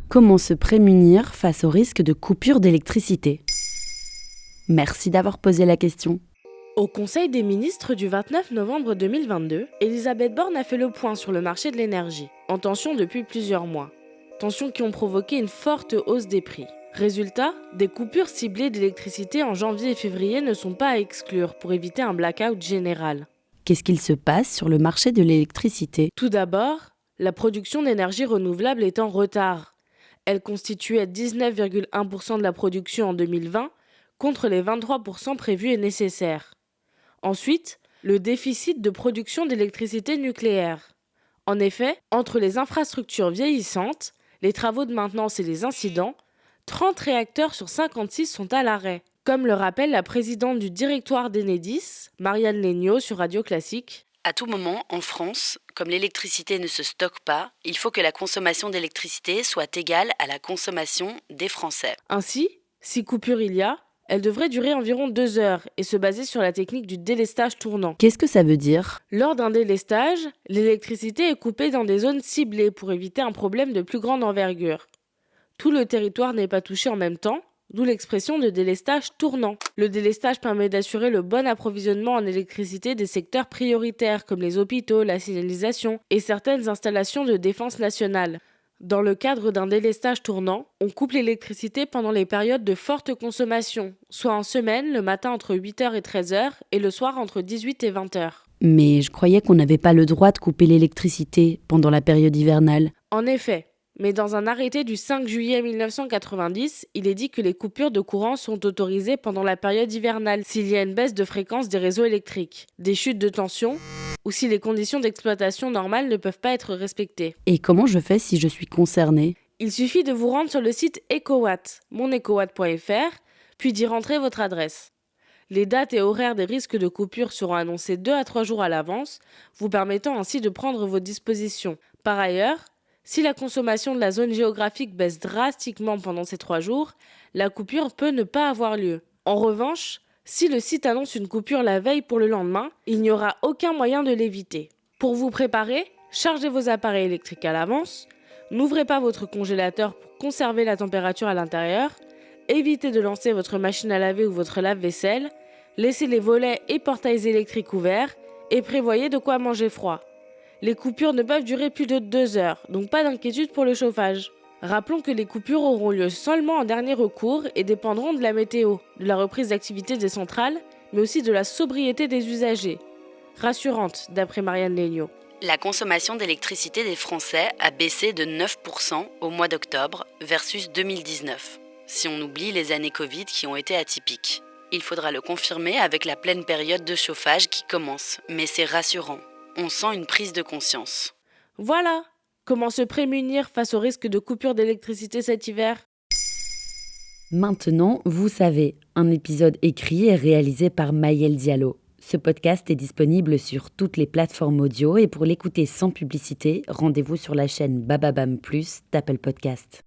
Comment se prémunir face au risque de coupure d'électricité ? Merci d'avoir posé la question. Au Conseil des ministres du 29 novembre 2022, Elisabeth Borne a fait le point sur le marché de l'énergie, en tension depuis plusieurs mois. Tensions qui ont provoqué une forte hausse des prix. Résultat, des coupures ciblées d'électricité en janvier et février ne sont pas à exclure pour éviter un blackout général. Qu'est-ce qu'il se passe sur le marché de l'électricité ? Tout d'abord, la production d'énergie renouvelable est en retard. Elle constituait 19,1% de la production en 2020 contre les 23% prévus et nécessaires. Ensuite, le déficit de production d'électricité nucléaire. En effet, entre les infrastructures vieillissantes, les travaux de maintenance et les incidents, 30 réacteurs sur 56 sont à l'arrêt. Comme le rappelle la présidente du directoire d'Enedis, Marianne Legnaud sur Radio Classique. À tout moment, en France, comme l'électricité ne se stocke pas, il faut que la consommation d'électricité soit égale à la consommation des Français. Ainsi, si coupure il y a, elle devrait durer environ 2 heures et se baser sur la technique du délestage tournant. Qu'est-ce que ça veut dire ? Lors d'un délestage, l'électricité est coupée dans des zones ciblées pour éviter un problème de plus grande envergure. Tout le territoire n'est pas touché en même temps, d'où l'expression de délestage tournant. Le délestage permet d'assurer le bon approvisionnement en électricité des secteurs prioritaires comme les hôpitaux, la signalisation et certaines installations de défense nationale. Dans le cadre d'un délestage tournant, on coupe l'électricité pendant les périodes de forte consommation, soit en semaine, le matin entre 8h et 13h et le soir entre 18 et 20h. Mais je croyais qu'on n'avait pas le droit de couper l'électricité pendant la période hivernale. En effet, mais dans un arrêté du 5 juillet 1990, il est dit que les coupures de courant sont autorisées pendant la période hivernale s'il y a une baisse de fréquence des réseaux électriques, des chutes de tension ou si les conditions d'exploitation normales ne peuvent pas être respectées. Et comment je fais si je suis concernée ? Il suffit de vous rendre sur le site EcoWatt, monecowatt.fr, puis d'y rentrer votre adresse. Les dates et horaires des risques de coupure seront annoncés 2 à 3 jours à l'avance, vous permettant ainsi de prendre vos dispositions. Par ailleurs, si la consommation de la zone géographique baisse drastiquement pendant ces 3 jours, la coupure peut ne pas avoir lieu. En revanche, si le site annonce une coupure la veille pour le lendemain, il n'y aura aucun moyen de l'éviter. Pour vous préparer, chargez vos appareils électriques à l'avance, n'ouvrez pas votre congélateur pour conserver la température à l'intérieur, évitez de lancer votre machine à laver ou votre lave-vaisselle, laissez les volets et portails électriques ouverts et prévoyez de quoi manger froid. Les coupures ne peuvent durer plus de 2 heures, donc pas d'inquiétude pour le chauffage. Rappelons que les coupures auront lieu seulement en dernier recours et dépendront de la météo, de la reprise d'activité des centrales, mais aussi de la sobriété des usagers. Rassurante, d'après Marianne Legnaud. La consommation d'électricité des Français a baissé de 9% au mois d'octobre versus 2019, si on oublie les années Covid qui ont été atypiques. Il faudra le confirmer avec la pleine période de chauffage qui commence, mais c'est rassurant. On sent une prise de conscience. Voilà! Comment se prémunir face au risque de coupure d'électricité cet hiver ? Maintenant, vous savez, un épisode écrit et réalisé par Maëlle Diallo. Ce podcast est disponible sur toutes les plateformes audio et pour l'écouter sans publicité, rendez-vous sur la chaîne Bababam Plus d'Apple Podcast.